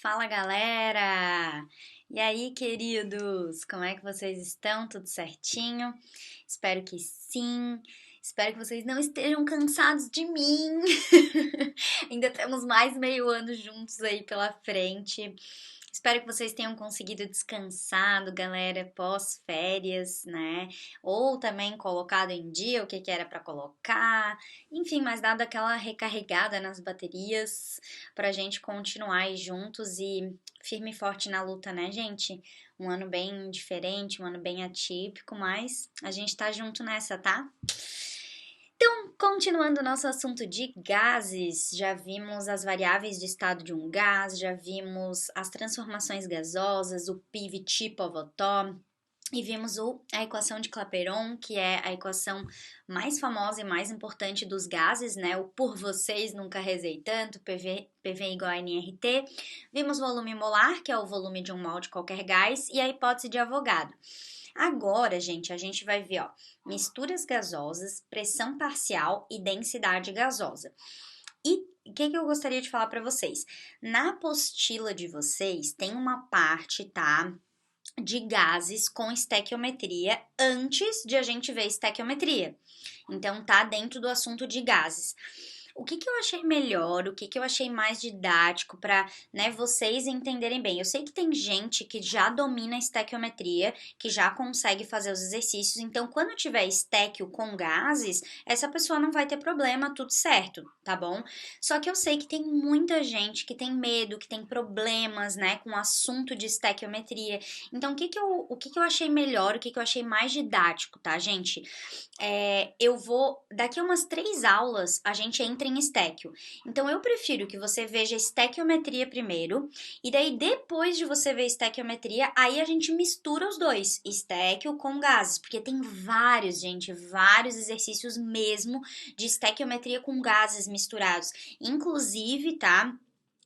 Fala galera! E aí, queridos? Como é que vocês estão? Tudo certinho? Espero que sim. Espero que vocês não estejam cansados de mim. Ainda temos mais meio ano juntos aí pela frente. Espero que vocês tenham conseguido descansado, galera, pós-férias, né? Ou também colocado em dia o que era para colocar. Enfim, mas dado aquela recarregada nas baterias pra gente continuar aí juntos e firme e forte na luta, né, gente? Um ano bem diferente, um ano bem atípico, mas a gente tá junto nessa, tá? Então, continuando o nosso assunto de gases, já vimos as variáveis de estado de um gás, já vimos as transformações gasosas, o pivot Povetov, e vimos a equação de Clapeyron, que é a equação mais famosa e mais importante dos gases, né? O por vocês nunca rezei tanto, PV igual a nRT. Vimos o volume molar, que é o volume de um mol de qualquer gás, e a hipótese de Avogadro. Agora, gente, a gente vai ver, ó, misturas gasosas, pressão parcial e densidade gasosa. E o que eu gostaria de falar para vocês? Na apostila de vocês tem uma parte, tá? De gases com estequiometria antes de a gente ver estequiometria. Então tá dentro do assunto de gases. O que eu achei melhor, o que eu achei mais didático para, né, vocês entenderem bem. Eu sei que tem gente que já domina a estequiometria, que já consegue fazer os exercícios, então quando tiver estéquio com gases, essa pessoa não vai ter problema, tudo certo, tá bom? Só que eu sei que tem muita gente que tem medo, que tem problemas, né, com o assunto de estequiometria. Então, o que eu achei melhor, o que eu achei mais didático, tá, gente? Eu vou. Daqui a umas 3 aulas a gente entra em estéquio. Então eu prefiro que você veja estequiometria primeiro, e daí depois de você ver estequiometria, aí a gente mistura os dois, estéquio com gases, porque tem vários, gente, vários exercícios mesmo de estequiometria com gases misturados. Inclusive, tá?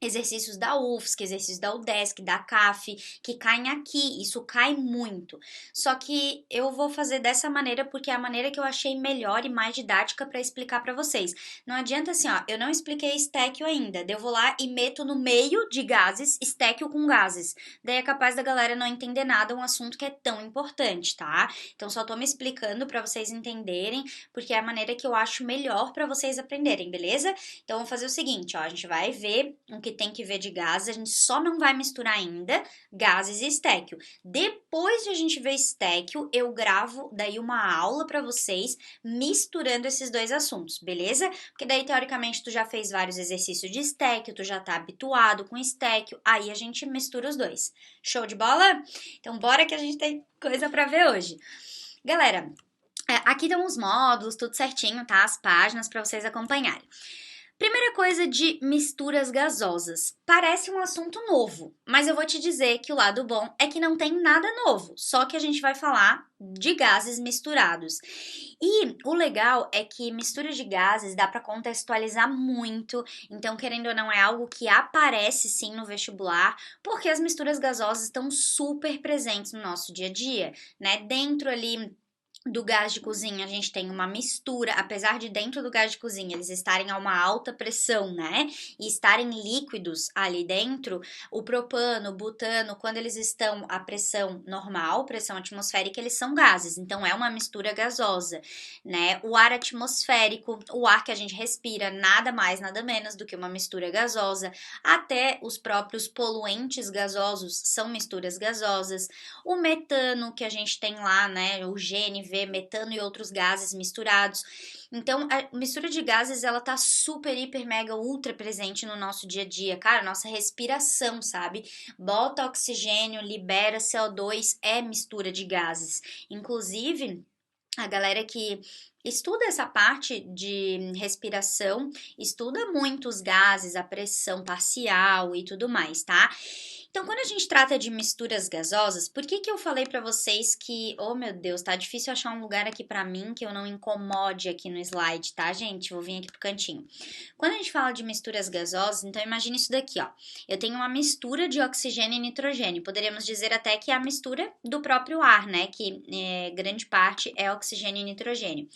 Exercícios da UFSC, exercícios da UDESC, da CAF, que caem aqui, isso cai muito. Só que eu vou fazer dessa maneira porque é a maneira que eu achei melhor e mais didática para explicar para vocês. Não adianta assim, ó, eu não expliquei estéquio ainda, daí eu vou lá e meto no meio de gases, estéquio com gases. Daí é capaz da galera não entender nada, um assunto que é tão importante, tá? Então só tô me explicando para vocês entenderem, porque é a maneira que eu acho melhor para vocês aprenderem, beleza? Então vamos fazer o seguinte, ó, a gente vai ver o que tem que ver de gases, a gente só não vai misturar ainda gases e estéquio. Depois de a gente ver estéquio, eu gravo daí uma aula para vocês misturando esses dois assuntos, beleza? Porque daí teoricamente tu já fez vários exercícios de estéquio, tu já tá habituado com estéquio, aí a gente mistura os dois. Show de bola? Então bora que a gente tem coisa para ver hoje. Galera, aqui estão os módulos, tudo certinho, tá? As páginas para vocês acompanharem. Primeira coisa de misturas gasosas. Parece um assunto novo, mas eu vou te dizer que o lado bom é que não tem nada novo, só que a gente vai falar de gases misturados. E o legal é que mistura de gases dá para contextualizar muito, então querendo ou não é algo que aparece sim no vestibular, porque as misturas gasosas estão super presentes no nosso dia a dia, né? Dentro ali do gás de cozinha, a gente tem uma mistura, apesar de dentro do gás de cozinha eles estarem a uma alta pressão, né? E estarem líquidos ali dentro, o propano, o butano, quando eles estão a pressão normal, pressão atmosférica, eles são gases, então é uma mistura gasosa, né? O ar atmosférico, o ar que a gente respira, nada mais, nada menos do que uma mistura gasosa, até os próprios poluentes gasosos são misturas gasosas. O metano que a gente tem lá, né? O GNV, metano e outros gases misturados. Então, a mistura de gases, ela tá super, hiper, mega, ultra presente no nosso dia a dia. Cara, nossa respiração, sabe? Bota oxigênio, libera CO2, é mistura de gases. Inclusive, a galera que estuda essa parte de respiração, estuda muito os gases, a pressão parcial e tudo mais, tá? Então, quando a gente trata de misturas gasosas, por que que eu falei pra vocês que, oh meu Deus, tá difícil achar um lugar aqui pra mim que eu não incomode aqui no slide, tá, gente? Vou vir aqui pro cantinho. Quando a gente fala de misturas gasosas, então imagine isso daqui, ó. Eu tenho uma mistura de oxigênio e nitrogênio. Poderíamos dizer até que é a mistura do próprio ar, né? Que grande parte é oxigênio e nitrogênio.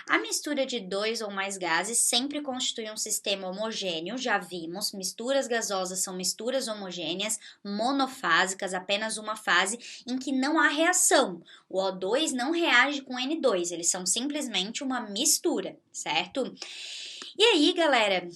A mistura de dois ou mais gases sempre constitui um sistema homogêneo, já vimos. Misturas gasosas são misturas homogêneas, monofásicas, apenas uma fase, em que não há reação. O O2 não reage com N2, eles são simplesmente uma mistura, certo? E aí, galera,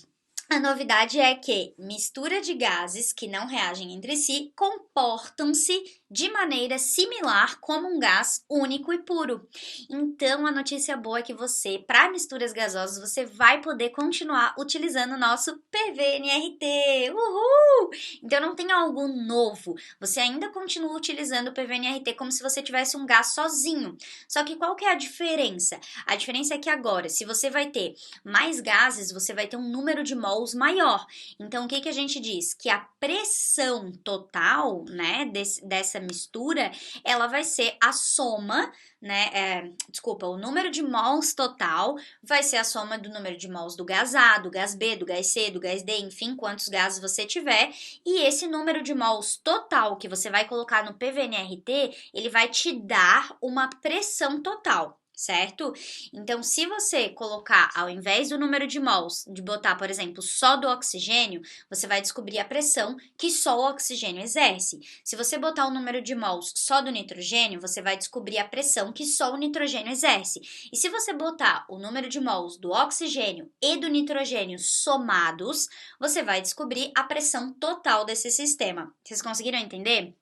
a novidade é que mistura de gases que não reagem entre si comportam-se de maneira similar como um gás único e puro. Então, a notícia boa é que você, para misturas gasosas, você vai poder continuar utilizando o nosso PVNRT. Uhul! Então, não tem algo novo. Você ainda continua utilizando o PVNRT como se você tivesse um gás sozinho. Só que qual que é a diferença? A diferença é que agora, se você vai ter mais gases, você vai ter um número de mols maior. Então, o que que a gente diz? Que a pressão total, né, dessa mistura, ela vai ser a soma, né, o número de mols total vai ser a soma do número de mols do gás A, do gás B, do gás C, do gás D, enfim, quantos gases você tiver, e esse número de mols total que você vai colocar no PVNRT, ele vai te dar uma pressão total. Certo? Então, se você colocar, ao invés do número de mols, de botar, por exemplo, só do oxigênio, você vai descobrir a pressão que só o oxigênio exerce. Se você botar o número de mols só do nitrogênio, você vai descobrir a pressão que só o nitrogênio exerce. E se você botar o número de mols do oxigênio e do nitrogênio somados, você vai descobrir a pressão total desse sistema. Vocês conseguiram entender?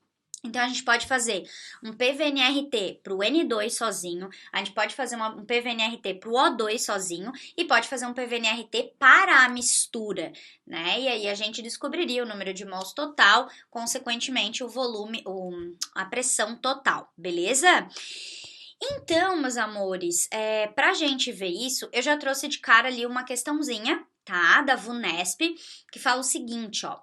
Então, a gente pode fazer um PVNRT para o N2 sozinho, a gente pode fazer um PVNRT para o O2 sozinho e pode fazer um PVNRT para a mistura, né? E aí a gente descobriria o número de mols total, consequentemente o volume, a pressão total, beleza? Então, meus amores, pra gente ver isso, eu já trouxe de cara ali uma questãozinha, tá? Da VUNESP, que fala o seguinte, ó.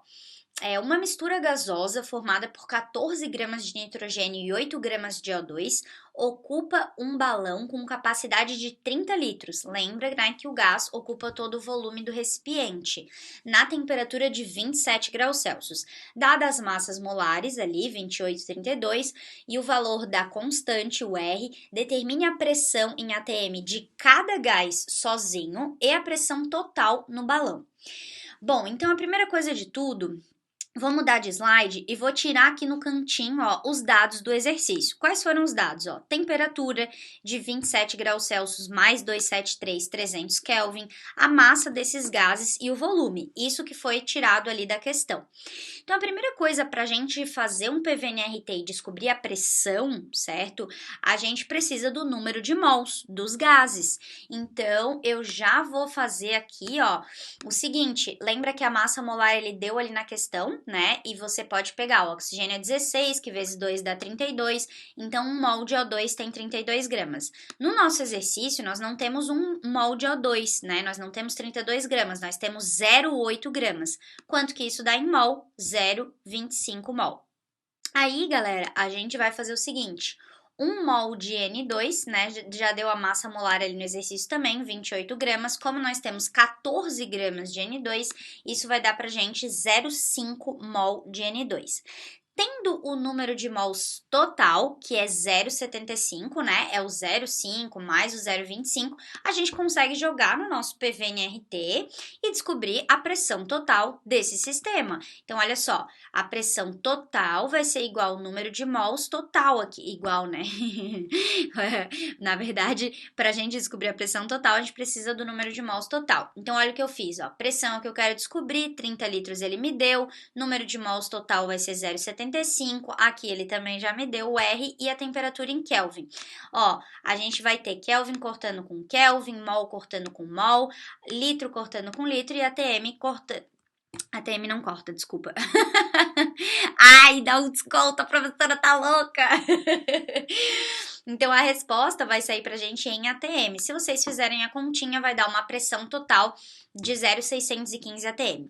É uma mistura gasosa formada por 14 gramas de nitrogênio e 8 gramas de O2 ocupa um balão com capacidade de 30 litros. Lembra, né, que o gás ocupa todo o volume do recipiente, na temperatura de 27 graus Celsius. Dadas as massas molares ali, 28 e 32, e o valor da constante, o R, determine a pressão em atm de cada gás sozinho e a pressão total no balão. Bom, então a primeira coisa de tudo, vou mudar de slide e vou tirar aqui no cantinho, ó, os dados do exercício. Quais foram os dados? Ó, temperatura de 27 graus Celsius mais 273,300 Kelvin, a massa desses gases e o volume. Isso que foi tirado ali da questão. Então, a primeira coisa para a gente fazer um PVNRT e descobrir a pressão, certo? A gente precisa do número de mols dos gases. Então, eu já vou fazer aqui, ó, o seguinte. Lembra que a massa molar ele deu ali na questão, né? E você pode pegar o oxigênio é 16, que vezes 2 dá 32. Então, um mol de O2 tem 32 gramas. No nosso exercício, nós não temos um mol de O2, né? Nós não temos 32 gramas, nós temos 0,8 gramas. Quanto que isso dá em mol? 0,25 mol. Aí, galera, a gente vai fazer o seguinte: 1 mol de N2, né, já deu a massa molar ali no exercício também, 28 gramas. Como nós temos 14 gramas de N2, isso vai dar pra gente 0,5 mol de N2. Tendo o número de mols total, que é 0,75, né? É o 0,5 mais o 0,25, a gente consegue jogar no nosso PVNRT e descobrir a pressão total desse sistema. Então, olha só, a pressão total vai ser igual ao número de mols total aqui, igual, né? Na verdade, para a gente descobrir a pressão total, a gente precisa do número de mols total. Então, olha o que eu fiz, ó. Pressão é o que eu quero descobrir, 30 litros ele me deu, número de mols total vai ser 0,75, aqui ele também já me deu o R e a temperatura em Kelvin. Ó, a gente vai ter Kelvin cortando com Kelvin, mol cortando com mol, litro cortando com litro e ATM cortando. ATM não corta, desculpa. Ai, dá um desconto, a professora tá louca. Então, a resposta vai sair pra gente em ATM. Se vocês fizerem a continha, vai dar uma pressão total de 0,615 ATM.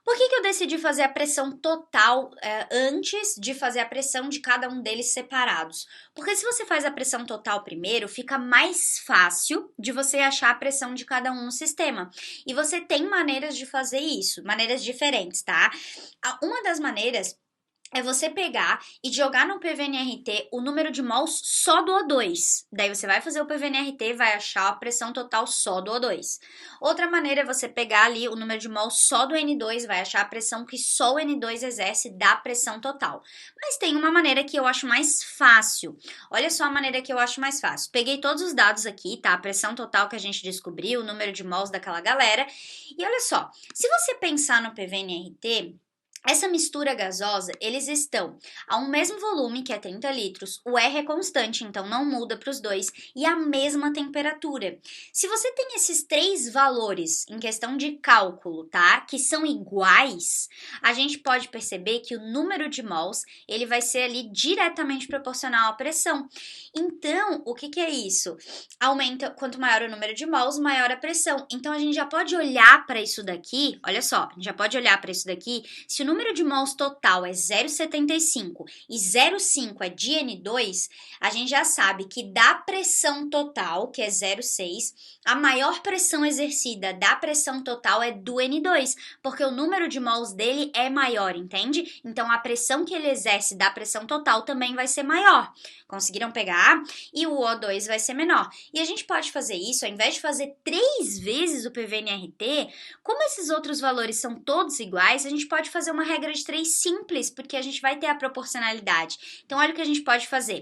Por que eu decidi fazer a pressão total antes de fazer a pressão de cada um deles separados? Porque se você faz a pressão total primeiro, fica mais fácil de você achar a pressão de cada um no sistema. E você tem maneiras de fazer isso, maneiras diferentes, tá? Uma das maneiras é você pegar e jogar no PVNRT o número de mols só do O2. Daí você vai fazer o PVNRT e vai achar a pressão total só do O2. Outra maneira é você pegar ali o número de mols só do N2, vai achar a pressão que só o N2 exerce da pressão total. Mas tem uma maneira que eu acho mais fácil. Olha só a maneira que eu acho mais fácil. Peguei todos os dados aqui, tá? A pressão total que a gente descobriu, o número de mols daquela galera. E olha só, se você pensar no PVNRT, essa mistura gasosa, eles estão a um mesmo volume, que é 30 litros, o R é constante, então não muda para os dois, e a mesma temperatura. Se você tem esses três valores em questão de cálculo, tá, que são iguais, a gente pode perceber que o número de mols, ele vai ser ali diretamente proporcional à pressão. Então, o que é isso? Aumenta, quanto maior o número de mols, maior a pressão. Então, a gente já pode olhar para isso daqui, olha só, a gente já pode olhar para isso daqui, se o número de mols total é 0,75 e 0,5 é de N2, a gente já sabe que da pressão total, que é 0,6, a maior pressão exercida da pressão total é do N2, porque o número de mols dele é maior, entende? Então, a pressão que ele exerce da pressão total também vai ser maior. Conseguiram pegar? E o O2 vai ser menor. E a gente pode fazer isso, ao invés de fazer 3 vezes o PVNRT, como esses outros valores são todos iguais, a gente pode fazer uma regra de 3 simples, porque a gente vai ter a proporcionalidade. Então, olha o que a gente pode fazer.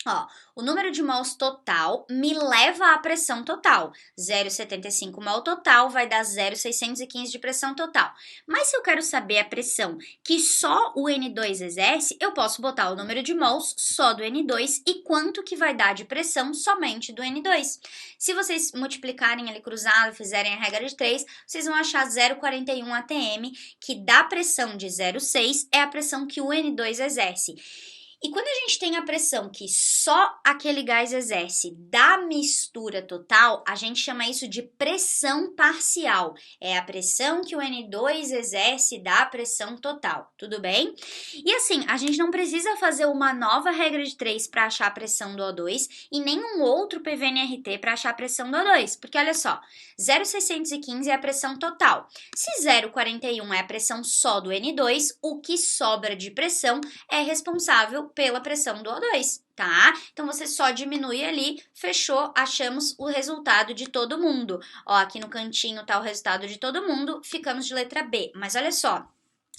Ó, o número de mols total me leva à pressão total. 0,75 mol total vai dar 0,615 de pressão total. Mas se eu quero saber a pressão que só o N2 exerce, eu posso botar o número de mols só do N2 e quanto que vai dar de pressão somente do N2. Se vocês multiplicarem ali cruzado, fizerem a regra de 3, vocês vão achar 0,41 atm, que da pressão de 0,6 é a pressão que o N2 exerce. E quando a gente tem a pressão que só aquele gás exerce da mistura total, a gente chama isso de pressão parcial. É a pressão que o N2 exerce da pressão total, tudo bem? E assim, a gente não precisa fazer uma nova regra de 3 para achar a pressão do O2 e nenhum outro PVNRT para achar a pressão do O2, porque olha só, 0,615 é a pressão total. Se 0,41 é a pressão só do N2, o que sobra de pressão é responsável pela pressão do O2, tá? Então, você só diminui ali, fechou, achamos o resultado de todo mundo. Ó, aqui no cantinho tá o resultado de todo mundo, ficamos de letra B. Mas olha só,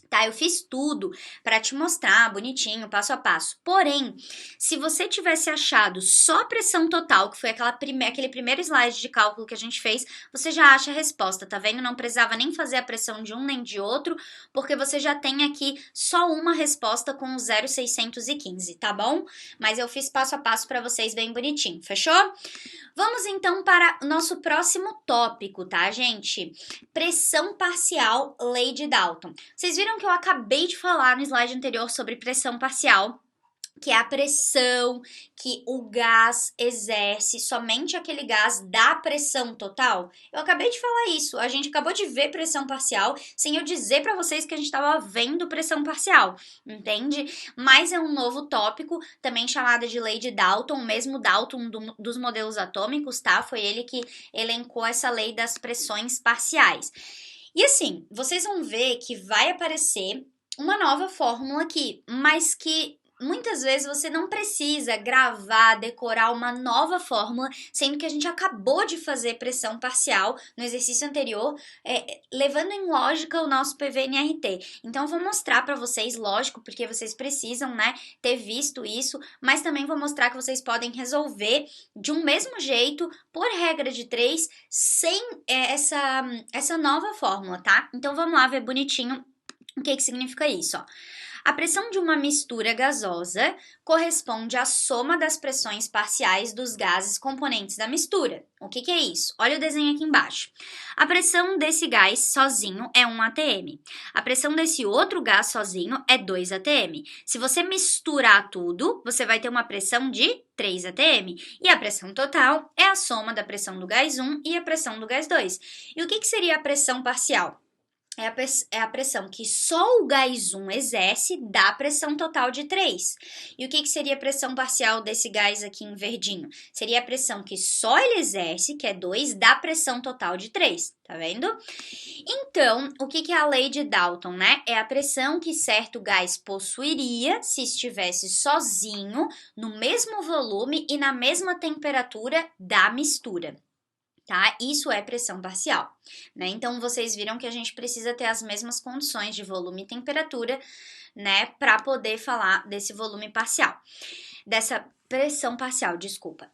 tá? Eu fiz tudo para te mostrar bonitinho, passo a passo. Porém, se você tivesse achado só a pressão total, que foi aquele primeiro slide de cálculo que a gente fez, você já acha a resposta, tá vendo? Não precisava nem fazer a pressão de um nem de outro, porque você já tem aqui só uma resposta com o 0,615, tá bom? Mas eu fiz passo a passo para vocês bem bonitinho, fechou? Vamos então para o nosso próximo tópico, tá, gente? Pressão parcial, lei de Dalton. Vocês viram que eu acabei de falar no slide anterior sobre pressão parcial, que é a pressão que o gás exerce, somente aquele gás da pressão total. Eu acabei de falar isso, a gente acabou de ver pressão parcial, sem eu dizer para vocês que a gente estava vendo pressão parcial, entende? Mas é um novo tópico, também chamado de lei de Dalton, o mesmo Dalton dos modelos atômicos, tá? Foi ele que elencou essa lei das pressões parciais. E assim, vocês vão ver que vai aparecer uma nova fórmula aqui, mas que muitas vezes você não precisa gravar, decorar uma nova fórmula, sendo que a gente acabou de fazer pressão parcial no exercício anterior, levando em lógica o nosso PVNRT. Então, eu vou mostrar para vocês, lógico, porque vocês precisam, né, ter visto isso, mas também vou mostrar que vocês podem resolver de um mesmo jeito, por regra de 3, sem essa nova fórmula, tá? Então, vamos lá ver bonitinho o que significa isso, ó. A pressão de uma mistura gasosa corresponde à soma das pressões parciais dos gases componentes da mistura. O que é isso? Olha o desenho aqui embaixo. A pressão desse gás sozinho é 1 atm. A pressão desse outro gás sozinho é 2 atm. Se você misturar tudo, você vai ter uma pressão de 3 atm. E a pressão total é a soma da pressão do gás 1 e a pressão do gás 2. E o que seria a pressão parcial? é a pressão que só o gás 1 exerce da pressão total de 3. E o que seria a pressão parcial desse gás aqui em verdinho? Seria a pressão que só ele exerce, que é 2, da pressão total de 3, tá vendo? Então, o que é a lei de Dalton, né? É a pressão que certo gás possuiria se estivesse sozinho, no mesmo volume e na mesma temperatura da mistura. Tá? Isso é pressão parcial, né? Então, vocês viram que a gente precisa ter as mesmas condições de volume e temperatura, né? Para poder falar desse volume parcial, dessa pressão parcial, desculpa.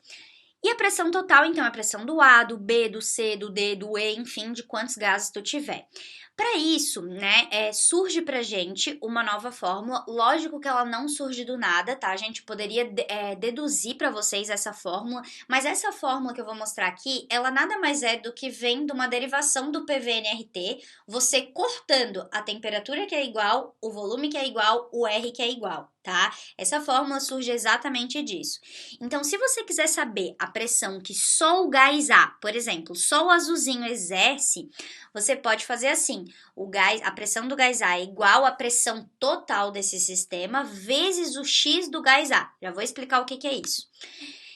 E a pressão total, então, é a pressão do A, do B, do C, do D, do E, enfim, de quantos gases tu tiver. Para isso, né, surge pra gente uma nova fórmula. Lógico que ela não surge do nada, tá? A gente poderia deduzir para vocês essa fórmula, mas essa fórmula que eu vou mostrar aqui, ela nada mais é do que vem de uma derivação do PV-NRT, você cortando a temperatura que é igual, o volume que é igual, o R que é igual, tá? Essa fórmula surge exatamente disso. Então, se você quiser saber a pressão que só o gás A, por exemplo, só o azulzinho exerce, você pode fazer assim: a pressão do gás A é igual à pressão total desse sistema vezes o X do gás A. Já vou explicar o que é isso.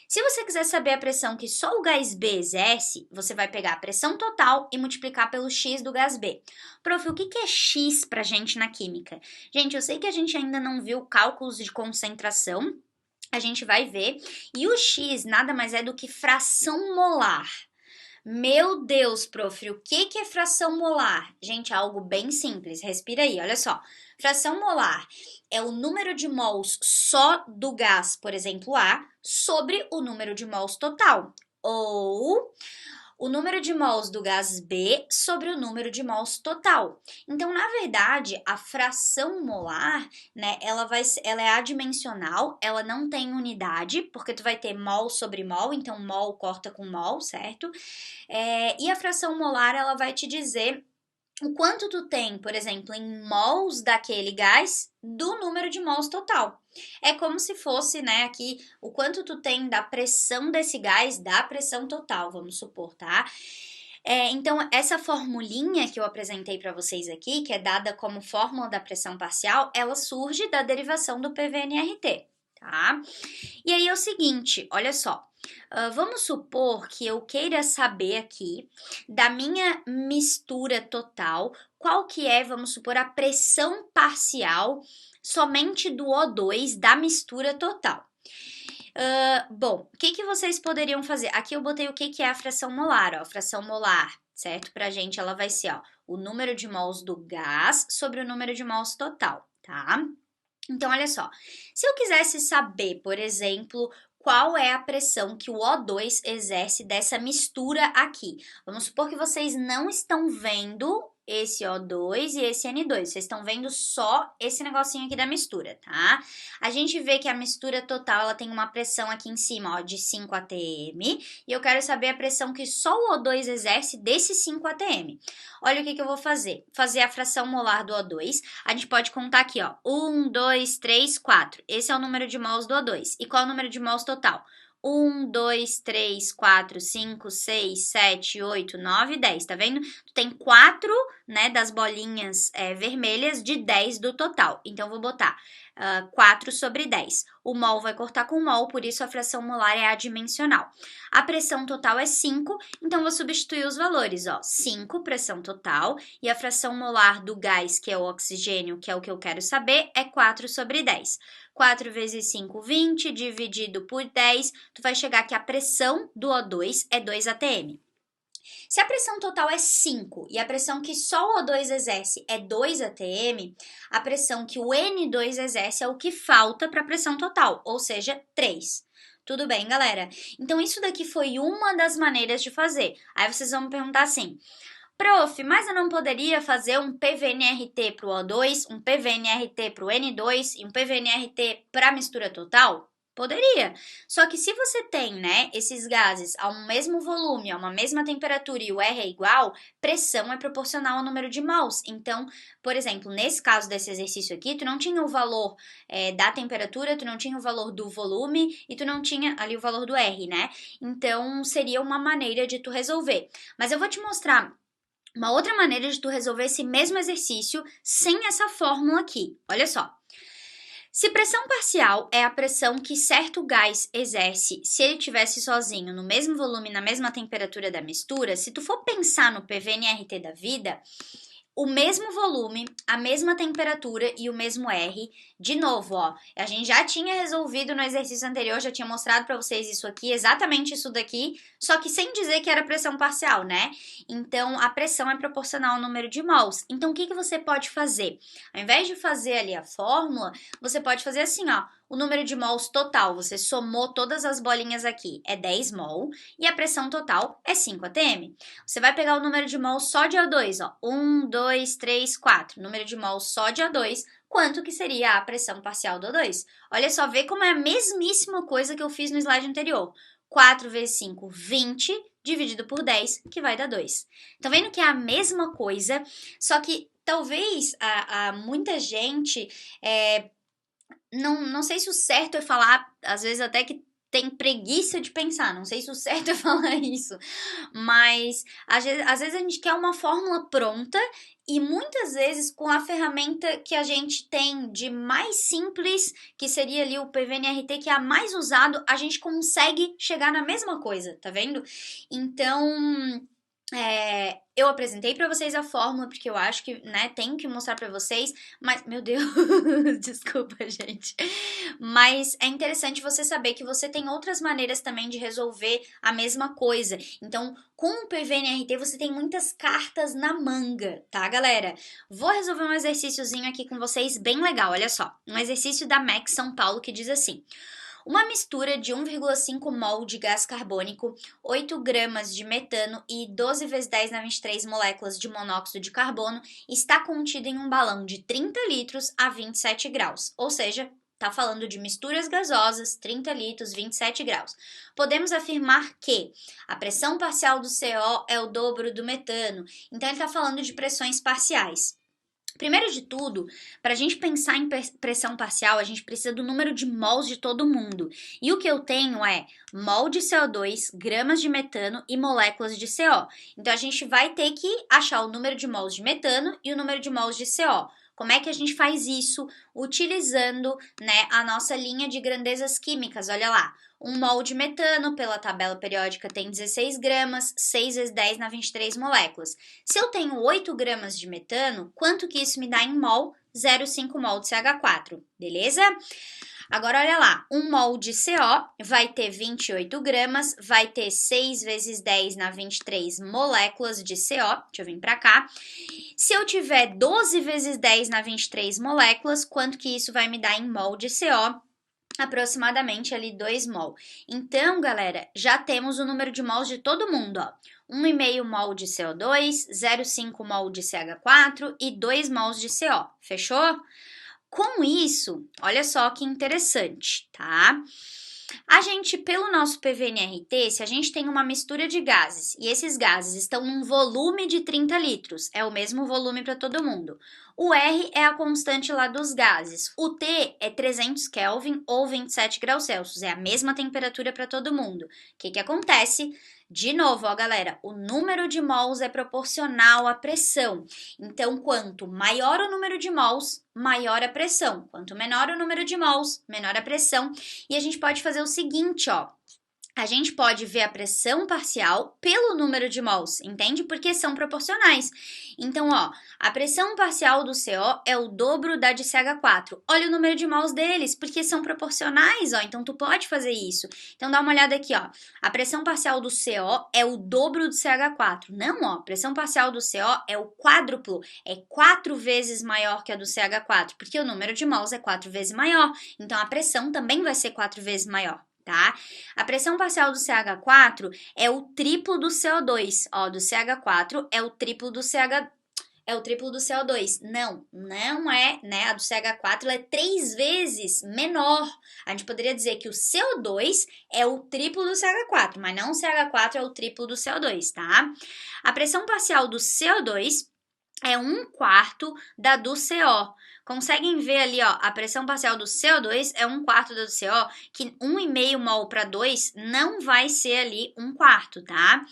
Se você quiser saber a pressão que só o gás B exerce, você vai pegar a pressão total e multiplicar pelo X do gás B. Prof, o que é X pra gente na química? Gente, eu sei que a gente ainda não viu cálculos de concentração, a gente vai ver, e o X nada mais é do que fração molar. Meu Deus, prof, o que é fração molar? Gente, é algo bem simples, respira aí, olha só. Fração molar é o número de mols só do gás, por exemplo, A, sobre o número de mols total. Ou o número de mols do gás B sobre o número de mols total. Então, na verdade, a fração molar, né, ela é adimensional, ela não tem unidade, porque tu vai ter mol sobre mol, então mol corta com mol, certo? E a fração molar, ela vai te dizer o quanto tu tem, por exemplo, em mols daquele gás do número de mols total. É como se fosse, né, aqui, o quanto tu tem da pressão desse gás da pressão total, vamos supor, tá? Então, essa formulinha que eu apresentei para vocês aqui, que é dada como fórmula da pressão parcial, ela surge da derivação do PV-NRT, tá? E aí é o seguinte, olha só. Vamos supor que eu queira saber aqui da minha mistura total, qual que é, vamos supor, a pressão parcial somente do O2 da mistura total. Bom, o que vocês poderiam fazer? Aqui eu botei o que é a fração molar, ó, fração molar, certo? Pra gente ela vai ser, ó, o número de mols do gás sobre o número de mols total, tá? Então, olha só, se eu quisesse saber, por exemplo, qual é a pressão que o O2 exerce dessa mistura aqui. Vamos supor que vocês não estão vendo esse O2 e esse N2, vocês estão vendo só esse negocinho aqui da mistura, tá? A gente vê que a mistura total, ela tem uma pressão aqui em cima, ó, de 5 atm, e eu quero saber a pressão que só o O2 exerce desse 5 atm. Olha o que eu vou fazer. Fazer a fração molar do O2, a gente pode contar aqui, ó, 1, 2, 3, 4. Esse é o número de mols do O2. E qual é o número de mols total? 1, 2, 3, 4, 5, 6, 7, 8, 9, 10. Tá vendo? Tu tem 4, né, das bolinhas vermelhas de 10 do total. Então, eu vou botar 4 sobre 10. O mol vai cortar com mol, por isso a fração molar é adimensional. A pressão total é 5, então vou substituir os valores, ó. 5, pressão total, e a fração molar do gás, que é o oxigênio, que é o que eu quero saber, é 4 sobre 10. 4 vezes 5, 20, dividido por 10, tu vai chegar que a pressão do O2 é 2 atm. Se a pressão total é 5 e a pressão que só o O2 exerce é 2 atm, a pressão que o N2 exerce é o que falta para a pressão total, ou seja, 3. Tudo bem, galera? Então, isso daqui foi uma das maneiras de fazer. Aí vocês vão me perguntar assim: prof, mas eu não poderia fazer um PVNRT para o O2, um PVNRT para o N2 e um PVNRT para a mistura total? Poderia. Só que se você tem, né, esses gases a um mesmo volume, a uma mesma temperatura e o R é igual, pressão é proporcional ao número de mols. Então, por exemplo, nesse caso desse exercício aqui, tu não tinha o valor da temperatura, tu não tinha o valor do volume e tu não tinha ali o valor do R, né? Então, seria uma maneira de tu resolver. Mas eu vou te mostrar Uma outra maneira de tu resolver esse mesmo exercício sem essa fórmula aqui. Olha só. Se pressão parcial é a pressão que certo gás exerce se ele estivesse sozinho no mesmo volume, na mesma temperatura da mistura, se tu for pensar no PV-NRT da vida, o mesmo volume, a mesma temperatura e o mesmo R. De novo, ó, a gente já tinha resolvido no exercício anterior, já tinha mostrado para vocês isso aqui, exatamente isso daqui, só que sem dizer que era pressão parcial, né? Então, a pressão é proporcional ao número de mols. Então, o que você pode fazer? Ao invés de fazer ali a fórmula, você pode fazer assim, ó, o número de mols total, você somou todas as bolinhas aqui, é 10 mol, e a pressão total é 5 atm. Você vai pegar o número de mols só de O2, ó, 1, 2, 3, 4, número de mols só de O2, quanto que seria a pressão parcial do O2? Olha só, vê como é a mesmíssima coisa que eu fiz no slide anterior. 4 vezes 5, 20, dividido por 10, que vai dar 2. Tá vendo que é a mesma coisa, só que talvez a muita gente... Não sei se o certo é falar, às vezes até que tem preguiça de pensar, não sei se o certo é falar isso, mas às vezes a gente quer uma fórmula pronta e muitas vezes com a ferramenta que a gente tem de mais simples, que seria ali o PV-NRT, que é a mais usado, a gente consegue chegar na mesma coisa, tá vendo? Então... eu apresentei para vocês a fórmula porque eu acho que, né, tenho que mostrar para vocês, mas, meu Deus, desculpa, gente. Mas é interessante você saber que você tem outras maneiras também de resolver a mesma coisa. Então, com o PV-NRT você tem muitas cartas na manga, tá, galera? Vou resolver um exercíciozinho aqui com vocês bem legal, olha só. Um exercício da MEC São Paulo que diz assim: uma mistura de 1,5 mol de gás carbônico, 8 gramas de metano e 12 vezes 10 na 23 moléculas de monóxido de carbono está contida em um balão de 30 litros a 27 graus, ou seja, está falando de misturas gasosas, 30 litros, 27 graus. Podemos afirmar que a pressão parcial do CO é o dobro do metano, então ele está falando de pressões parciais. Primeiro de tudo, para a gente pensar em pressão parcial, a gente precisa do número de mols de todo mundo. E o que eu tenho é mol de CO2, gramas de metano e moléculas de CO. Então, a gente vai ter que achar o número de mols de metano e o número de mols de CO. Como é que a gente faz isso? Utilizando, né, a nossa linha de grandezas químicas. Olha lá, 1 mol de metano, pela tabela periódica, tem 16 gramas, 6 vezes 10 na 23 moléculas. Se eu tenho 8 gramas de metano, quanto que isso me dá em mol? 0,5 mol de CH4, beleza? Agora, olha lá, 1 mol de CO vai ter 28 gramas, vai ter 6 vezes 10 na 23 moléculas de CO. Deixa eu vir pra cá. Se eu tiver 12 vezes 10 na 23 moléculas, quanto que isso vai me dar em mol de CO? Aproximadamente ali 2 mol. Então, galera, já temos o número de mols de todo mundo, ó. 1,5 mol de CO2, 0,5 mol de CH4 e 2 mols de CO. Fechou? Com isso, olha só que interessante, tá? A gente, pelo nosso PV-NRT, se a gente tem uma mistura de gases e esses gases estão num volume de 30 litros, é o mesmo volume para todo mundo. O R é a constante lá dos gases. O T é 300 Kelvin ou 27 graus Celsius, é a mesma temperatura para todo mundo. O que acontece? De novo, ó, galera, o número de mols é proporcional à pressão. Então, quanto maior o número de mols, maior a pressão. Quanto menor o número de mols, menor a pressão. E a gente pode fazer o seguinte, ó. A gente pode ver a pressão parcial pelo número de mols, entende? Porque são proporcionais. Então, ó, a pressão parcial do CO é o dobro da de CH4. Olha o número de mols deles, porque são proporcionais, ó. Então, tu pode fazer isso. Então, dá uma olhada aqui, ó. A pressão parcial do CO é o dobro do CH4. Não, ó, a pressão parcial do CO é o quádruplo. É 4 vezes maior que a do CH4, porque o número de mols é 4 vezes maior. Então, a pressão também vai ser 4 vezes maior. Tá? A pressão parcial do CH4 é o triplo do CO2. Ó, do CH4 é o triplo do CO2. Não é, né? A do CH4 é 3 vezes menor. A gente poderia dizer que o CO2 é o triplo do CH4, mas não o CH4 é o triplo do CO2, tá? A pressão parcial do CO2 é 1/4 da do CO. Conseguem ver ali, ó, a pressão parcial do CO2 é 1/4 da do CO, que 1,5 mol para 2 não vai ser ali 1/4, tá?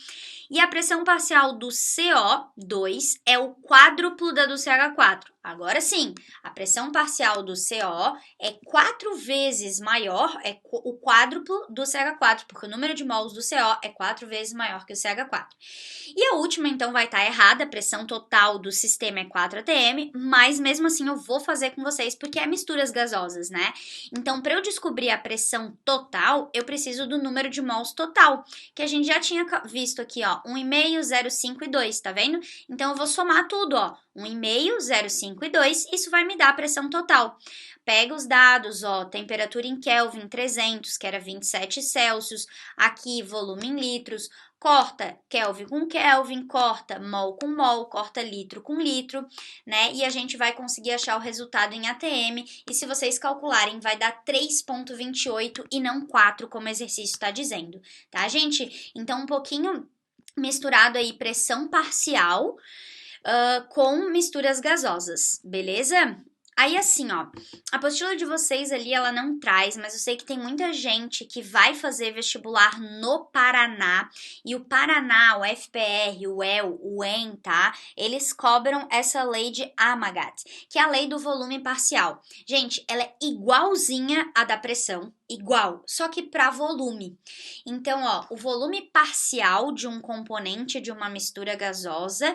E a pressão parcial do CO2 é o quádruplo da do CH4. Agora sim, a pressão parcial do CO é 4 vezes maior, é o quádruplo do CH4, porque o número de mols do CO é 4 vezes maior que o CH4. E a última, então, vai estar errada, a pressão total do sistema é 4 atm, mas mesmo assim eu vou fazer com vocês, porque é misturas gasosas, né? Então, para eu descobrir a pressão total, eu preciso do número de mols total, que a gente já tinha visto aqui, ó, 1,5, 0,5 e 2, tá vendo? Então, eu vou somar tudo, ó, 1,5, 0,5 e 2, isso vai me dar a pressão total. Pega os dados, ó, temperatura em Kelvin 300, que era 27 Celsius, aqui volume em litros, corta Kelvin com Kelvin, corta mol com mol, corta litro com litro, né? E a gente vai conseguir achar o resultado em ATM, e se vocês calcularem, vai dar 3,28 e não 4, como o exercício está dizendo, tá, gente? Então, um pouquinho misturado aí pressão parcial com misturas gasosas, beleza? Aí assim, ó, a apostila de vocês ali, ela não traz, mas eu sei que tem muita gente que vai fazer vestibular no Paraná, e o Paraná, o FPR, o EL, o EM, tá? Eles cobram essa lei de Amagat, que é a lei do volume parcial. Gente, ela é igualzinha à da pressão, igual, só que para volume. Então, ó, o volume parcial de um componente de uma mistura gasosa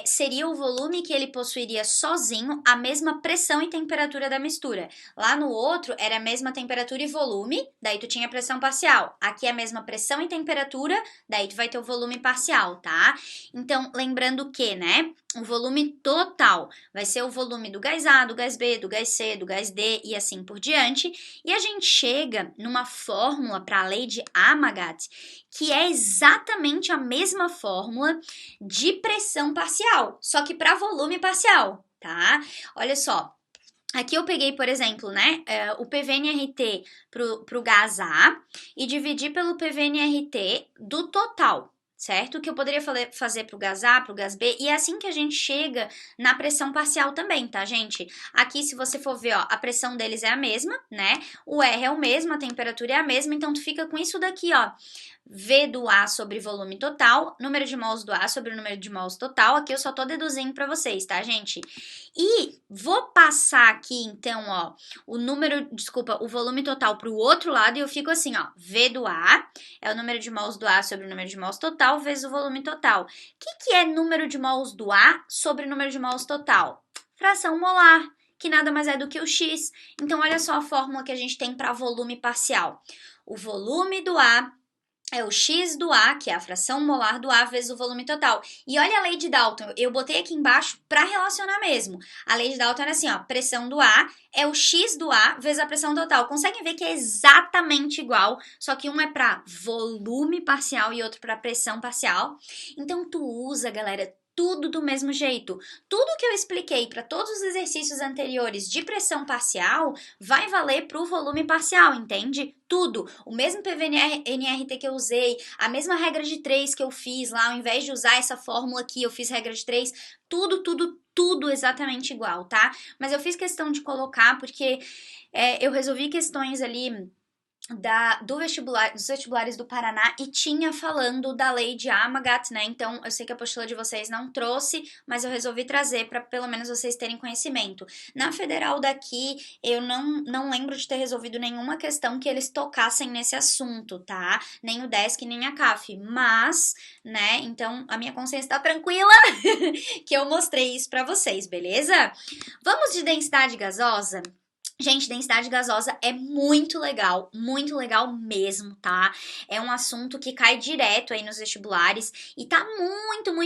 seria o volume que ele possuiria sozinho a mesma pressão e temperatura da mistura. Lá no outro era a mesma temperatura e volume, daí tu tinha pressão parcial. Aqui é a mesma pressão e temperatura, daí tu vai ter o volume parcial, tá? Então, lembrando que, né, o volume total vai ser o volume do gás A, do gás B, do gás C, do gás D e assim por diante. E a gente chega numa fórmula para a lei de Amagat, que é exatamente a mesma fórmula de pressão parcial, só que para volume parcial, tá? Olha só, aqui eu peguei, por exemplo, né, o PVNRT pro gás A e dividi pelo PVNRT do total, certo? Que eu poderia fazer pro gás A, pro gás B, e é assim que a gente chega na pressão parcial também, tá, gente? Aqui, se você for ver, ó, a pressão deles é a mesma, né? O R é o mesmo, a temperatura é a mesma, então tu fica com isso daqui, ó. V do A sobre volume total, número de mols do A sobre o número de mols total. Aqui eu só tô deduzindo para vocês, tá, gente? E vou passar aqui, então, ó, o volume total pro outro lado e eu fico assim, ó, V do A é o número de mols do A sobre o número de mols total vezes o volume total. O que é número de mols do A sobre o número de mols total? Fração molar, que nada mais é do que o X. Então, olha só a fórmula que a gente tem para volume parcial. O volume do A é o X do A, que é a fração molar do A, vezes o volume total. E olha a lei de Dalton, eu botei aqui embaixo para relacionar mesmo. A lei de Dalton era assim, ó, pressão do A é o X do A vezes a pressão total. Conseguem ver que é exatamente igual, só que um é para volume parcial e outro para pressão parcial. Então, tu usa, galera, tudo do mesmo jeito. Tudo que eu expliquei para todos os exercícios anteriores de pressão parcial vai valer para o volume parcial, entende? Tudo. O mesmo PVNRT que eu usei, a mesma regra de 3 que eu fiz lá, ao invés de usar essa fórmula aqui, eu fiz regra de 3, tudo exatamente igual, tá? Mas eu fiz questão de colocar porque eu resolvi questões ali dos vestibulares do Paraná e tinha falando da lei de Amagat, né? Então, eu sei que a apostila de vocês não trouxe, mas eu resolvi trazer para pelo menos vocês terem conhecimento. Na federal daqui, eu não lembro de ter resolvido nenhuma questão que eles tocassem nesse assunto, tá? Nem o DESC, nem a CAF, mas, né? Então, a minha consciência tá tranquila que eu mostrei isso para vocês, beleza? Vamos de densidade gasosa? Gente, densidade gasosa é muito legal mesmo, tá? É um assunto que cai direto aí nos vestibulares e tá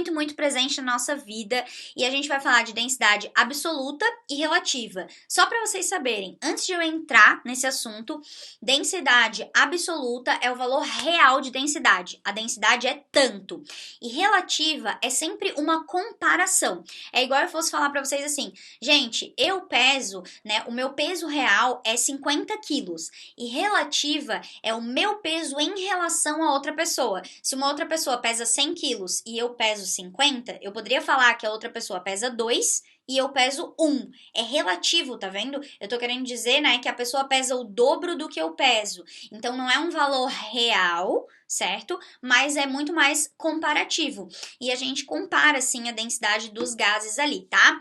muito presente na nossa vida. E a gente vai falar de densidade absoluta e relativa. Só para vocês saberem, antes de eu entrar nesse assunto, densidade absoluta é o valor real de densidade. A densidade é tanto. E relativa é sempre uma comparação. É igual eu fosse falar para vocês assim, gente, eu peso, né, o meu peso real é 50 quilos e relativa é o meu peso em relação a outra pessoa. Se uma outra pessoa pesa 100 quilos e eu peso 50, eu poderia falar que a outra pessoa pesa 2 e eu peso 1. É relativo, tá vendo? Eu tô querendo dizer, né, que a pessoa pesa o dobro do que eu peso. Então, não é um valor real, certo? Mas é muito mais comparativo. E a gente compara, assim, a densidade dos gases ali, tá?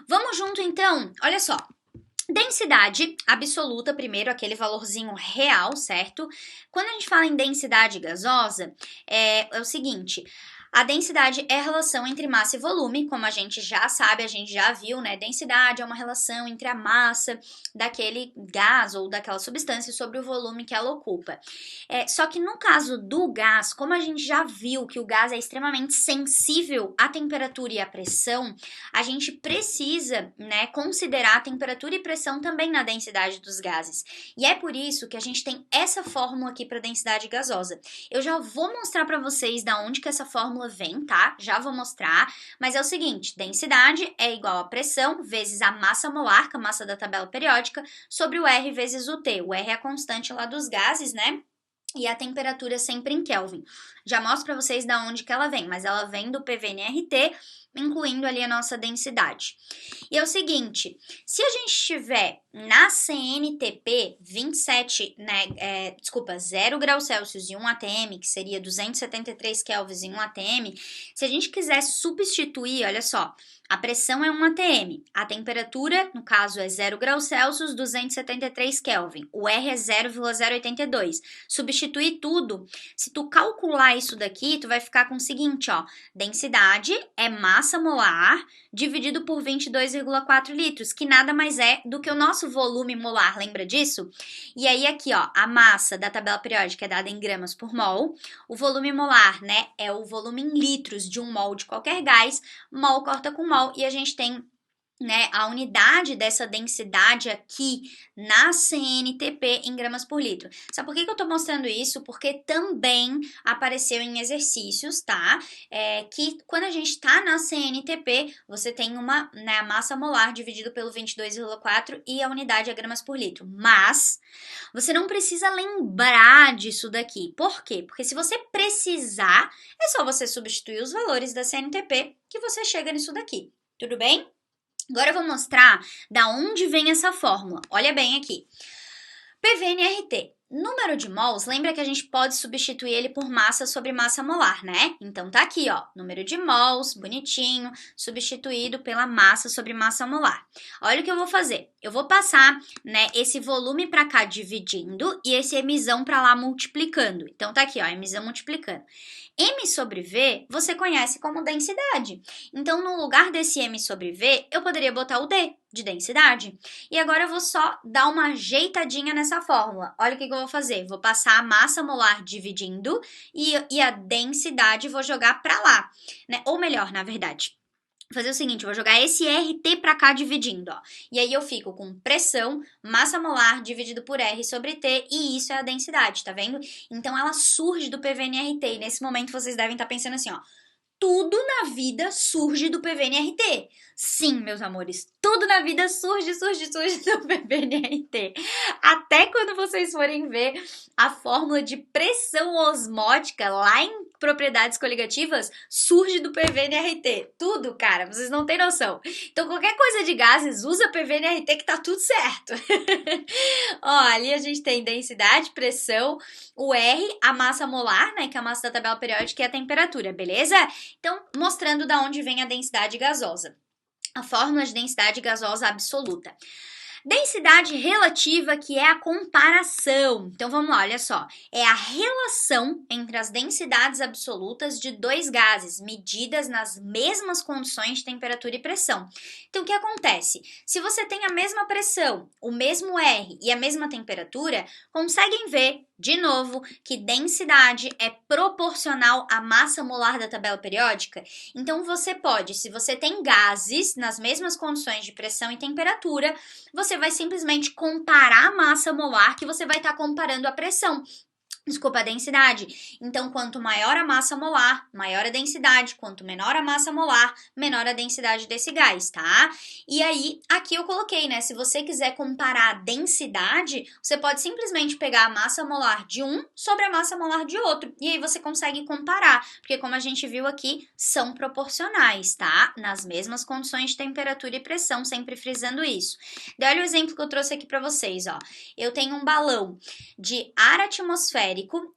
Vamos junto, então? Olha só. Densidade absoluta, primeiro, aquele valorzinho real, certo? Quando a gente fala em densidade gasosa, é o seguinte: a densidade é a relação entre massa e volume, como a gente já sabe, a gente já viu, né? Densidade é uma relação entre a massa daquele gás ou daquela substância sobre o volume que ela ocupa. Só que no caso do gás, como a gente já viu que o gás é extremamente sensível à temperatura e à pressão, a gente precisa, né, considerar a temperatura e pressão também na densidade dos gases. E é por isso que a gente tem essa fórmula aqui para densidade gasosa. Eu já vou mostrar para vocês da onde que essa fórmula vem, tá? Já vou mostrar, mas é o seguinte: densidade é igual a pressão vezes a massa molar, que é a massa da tabela periódica, sobre o R vezes o T. O R é a constante lá dos gases, né? E a temperatura sempre em Kelvin. Já mostro para vocês da onde que ela vem, mas ela vem do PV/NRT, incluindo ali a nossa densidade. E é o seguinte, se a gente estiver na CNTP 27, né, 0 graus Celsius e 1 atm, que seria 273 kelvins em 1 atm, se a gente quiser substituir, olha só, a pressão é 1 atm, a temperatura, no caso, é 0 graus Celsius, 273 Kelvin, o R é 0,082. Substituir tudo, se tu calcular isso daqui, tu vai ficar com o seguinte, ó, densidade é massa molar dividido por 22,4 litros, que nada mais é do que o nosso volume molar, lembra disso? E aí aqui, ó, a massa da tabela periódica é dada em gramas por mol, o volume molar, né, é o volume em litros de um mol de qualquer gás, mol corta com mol, e a gente tem, né, a unidade dessa densidade aqui na CNTP em gramas por litro. Sabe por que eu tô mostrando isso? Porque também apareceu em exercícios, tá? Que quando a gente tá na CNTP, você tem uma, né, a massa molar dividido pelo 22,4 e a unidade é gramas por litro. Mas você não precisa lembrar disso daqui. Por quê? Porque se você precisar, é só você substituir os valores da CNTP que você chega nisso daqui. Tudo bem? Agora eu vou mostrar da onde vem essa fórmula. Olha bem aqui. PV/NRT. Número de mols, lembra que a gente pode substituir ele por massa sobre massa molar, né? Então tá aqui, ó, número de mols, bonitinho, substituído pela massa sobre massa molar. Olha o que eu vou fazer. Eu vou passar, né, esse volume para cá dividindo e esse emissão para lá multiplicando. Então tá aqui, ó, emissão multiplicando. M sobre V você conhece como densidade. Então, no lugar desse M sobre V, eu poderia botar o D de densidade. E agora eu vou só dar uma ajeitadinha nessa fórmula. Olha o que eu vou fazer. Vou passar a massa molar dividindo e a densidade vou jogar para lá, né? Ou melhor, na verdade. Vou fazer o seguinte, eu vou jogar esse RT pra cá dividindo, ó. E aí eu fico com pressão, massa molar dividido por R sobre T, e isso é a densidade, tá vendo? Então ela surge do PV/NRT, e nesse momento vocês devem estar pensando assim, ó. Tudo na vida surge do PV/NRT. Sim, meus amores, tudo na vida surge do PV/NRT. Até quando vocês forem ver a fórmula de pressão osmótica lá em propriedades coligativas, surge do PV/NRT. Tudo, cara, vocês não têm noção. Então, qualquer coisa de gases, usa PV/NRT que tá tudo certo. Ó, ali a gente tem densidade, pressão, o R, a massa molar, né, que é a massa da tabela periódica, e a temperatura, beleza? Então, mostrando da onde vem a densidade gasosa. A fórmula de densidade gasosa absoluta. Densidade relativa, que é a comparação. Então vamos lá, olha só. É a relação entre as densidades absolutas de dois gases, medidas nas mesmas condições de temperatura e pressão. Então o que acontece? Se você tem a mesma pressão, o mesmo R e a mesma temperatura, conseguem ver, de novo, que densidade é proporcional à massa molar da tabela periódica? Então você pode, se você tem gases nas mesmas condições de pressão e temperatura, você vai simplesmente comparar a massa molar, que você vai estar comparando a pressão. Desculpa, a densidade. Então, quanto maior a massa molar, maior a densidade. Quanto menor a massa molar, menor a densidade desse gás, tá? E aí, aqui eu coloquei, né? Se você quiser comparar a densidade, você pode simplesmente pegar a massa molar de um sobre a massa molar de outro. E aí você consegue comparar, porque como a gente viu aqui, são proporcionais, tá? Nas mesmas condições de temperatura e pressão, sempre frisando isso. Daí, olha o exemplo que eu trouxe aqui para vocês, ó. Eu tenho um balão de ar atmosférico,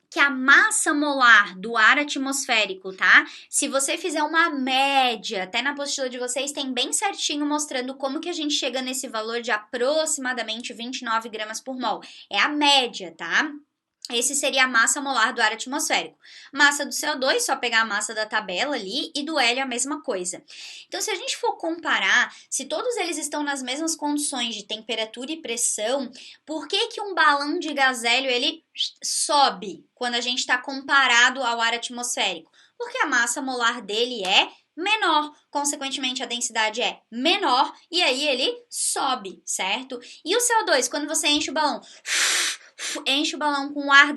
que a massa molar do ar atmosférico, tá? Se você fizer uma média, até na apostila de vocês tem bem certinho mostrando como que a gente chega nesse valor de aproximadamente 29 gramas por mol. É a média, tá? Esse seria a massa molar do ar atmosférico. Massa do CO2, só pegar a massa da tabela ali, e do hélio a mesma coisa. Então, se a gente for comparar, se todos eles estão nas mesmas condições de temperatura e pressão, por que que um balão de gás hélio, ele sobe quando a gente está comparado ao ar atmosférico? Porque a massa molar dele é menor, consequentemente a densidade é menor, e aí ele sobe, certo? E o CO2, quando você enche o balão com o ar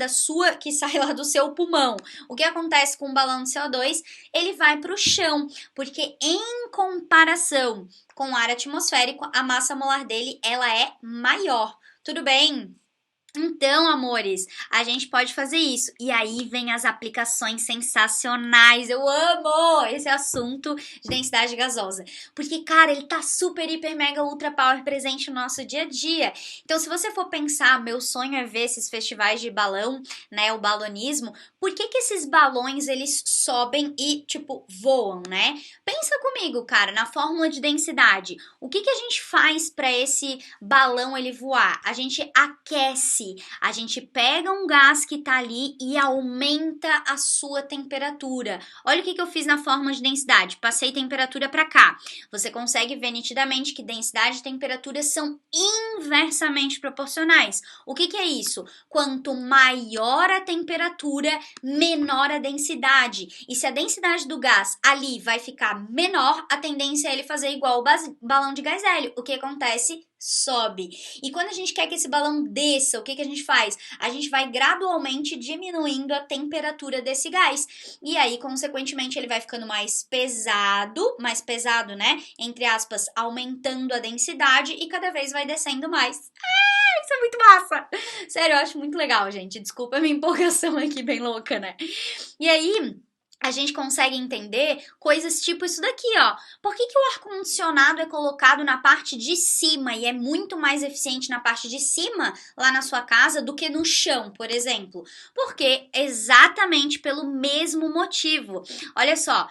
que sai lá do seu pulmão. O que acontece com o balão de CO2? Ele vai para o chão, porque em comparação com o ar atmosférico, a massa molar dele ela é maior. Tudo bem? Então, amores, a gente pode fazer isso. E aí vem as aplicações sensacionais. Eu amo esse assunto de densidade gasosa. Porque, cara, ele tá super, hiper, mega, ultra power presente no nosso dia a dia. Então, se você for pensar, meu sonho é ver esses festivais de balão, né, o balonismo. Por que que esses balões, eles sobem e, tipo, voam, né? Pensa comigo, cara, na fórmula de densidade. O que que a gente faz para esse balão ele voar? A gente aquece. A gente pega um gás que tá ali e aumenta a sua temperatura. Olha o que eu fiz na fórmula de densidade. Passei temperatura para cá. Você consegue ver nitidamente que densidade e temperatura são inversamente proporcionais. O que é isso? Quanto maior a temperatura, menor a densidade. E se a densidade do gás ali vai ficar menor, a tendência é ele fazer igual o balão de gás hélio. O que acontece? Sobe. E quando a gente quer que esse balão desça, o que a gente faz? A gente vai gradualmente diminuindo a temperatura desse gás. E aí, consequentemente, ele vai ficando mais pesado, né? Entre aspas, aumentando a densidade e cada vez vai descendo mais. Isso é muito massa! Sério, eu acho muito legal, gente. Desculpa a minha empolgação aqui, bem louca, né? E aí, a gente consegue entender coisas tipo isso daqui, ó. Por que que o ar-condicionado é colocado na parte de cima e é muito mais eficiente na parte de cima lá na sua casa do que no chão, por exemplo? Porque exatamente pelo mesmo motivo. Olha só.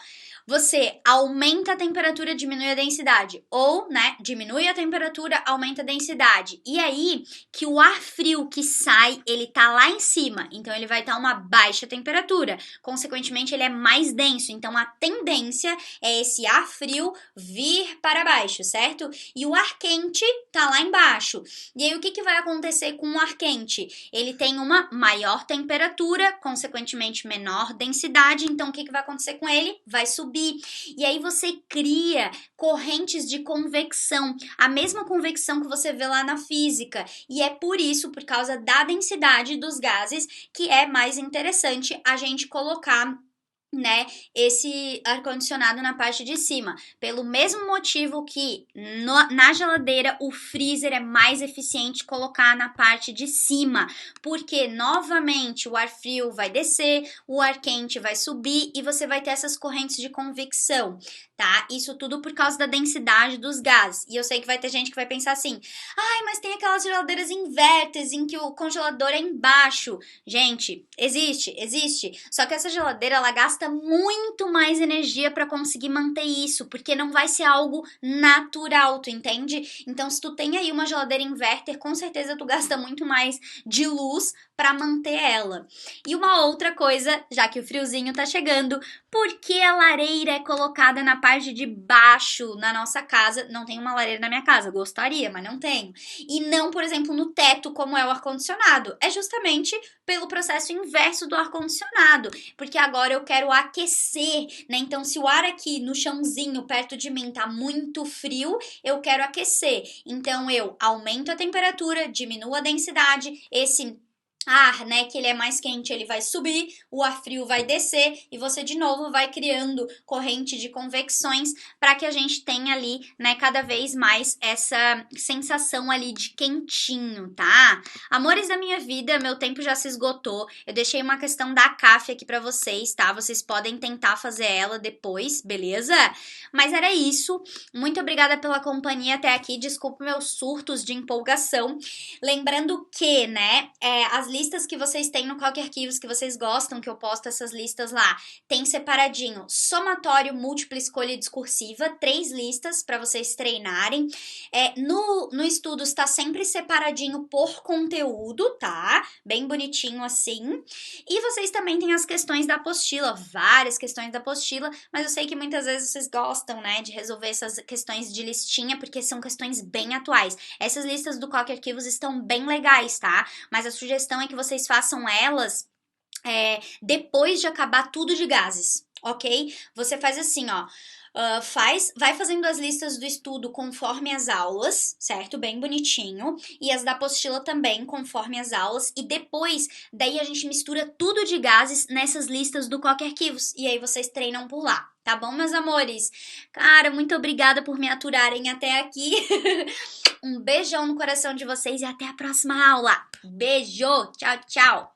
Você aumenta a temperatura, diminui a densidade. Ou, né, diminui a temperatura, aumenta a densidade. E aí, que o ar frio que sai, ele tá lá em cima. Então, ele vai estar uma baixa temperatura. Consequentemente, ele é mais denso. Então, a tendência é esse ar frio vir para baixo, certo? E o ar quente tá lá embaixo. E aí, o que vai acontecer com o ar quente? Ele tem uma maior temperatura, consequentemente, menor densidade. Então, o que vai acontecer com ele? Vai subir. E aí você cria correntes de convecção, a mesma convecção que você vê lá na física. E é por isso, por causa da densidade dos gases, que é mais interessante a gente colocar, né, esse ar-condicionado na parte de cima. Pelo mesmo motivo que na geladeira o freezer é mais eficiente colocar na parte de cima, porque novamente o ar frio vai descer, o ar quente vai subir e você vai ter essas correntes de convecção, tá? Isso tudo por causa da densidade dos gases. E eu sei que vai ter gente que vai pensar assim: ai, mas tem aquelas geladeiras inverters em que o congelador é embaixo. Gente, existe. Só que essa geladeira ela gasta muito mais energia para conseguir manter isso, porque não vai ser algo natural, tu entende? Então, se tu tem aí uma geladeira inverter, com certeza tu gasta muito mais de luz para manter ela. E uma outra coisa, já que o friozinho tá chegando, por que a lareira é colocada na parte de baixo na nossa casa? Não tem uma lareira na minha casa, gostaria, mas não tenho. E não, por exemplo, no teto, como é o ar-condicionado. É justamente pelo processo inverso do ar-condicionado, porque agora eu quero aquecer, né? Então, se o ar aqui no chãozinho perto de mim tá muito frio, eu quero aquecer. Então, eu aumento a temperatura, diminuo a densidade, esse ar, né, que ele é mais quente, ele vai subir, o ar frio vai descer e você de novo vai criando corrente de convecções para que a gente tenha ali, né, cada vez mais essa sensação ali de quentinho, tá? Amores da minha vida, meu tempo já se esgotou. Eu deixei uma questão da CAF aqui para vocês, tá? Vocês podem tentar fazer ela depois, beleza? Mas era isso. Muito obrigada pela companhia até aqui. Desculpe meus surtos de empolgação. Lembrando que, né, as listas que vocês têm no Calque Arquivos, que vocês gostam, que eu posto essas listas lá, tem separadinho somatório, múltipla escolha e discursiva, 3 listas para vocês treinarem. No estudo está sempre separadinho por conteúdo, tá? Bem bonitinho assim. E vocês também têm as questões da apostila, várias questões da apostila, mas eu sei que muitas vezes vocês gostam, né, de resolver essas questões de listinha, porque são questões bem atuais. Essas listas do Calque Arquivos estão bem legais, tá? Mas a sugestão é que vocês façam elas depois de acabar tudo de gases, ok? Você faz assim, ó. Vai fazendo as listas do estudo conforme as aulas, certo? Bem bonitinho. E as da apostila também, conforme as aulas. E depois, daí a gente mistura tudo de gases nessas listas do Calque Arquivos. E aí vocês treinam por lá. Tá bom, meus amores? Cara, muito obrigada por me aturarem até aqui. Um beijão no coração de vocês e até a próxima aula. Beijo! Tchau, tchau!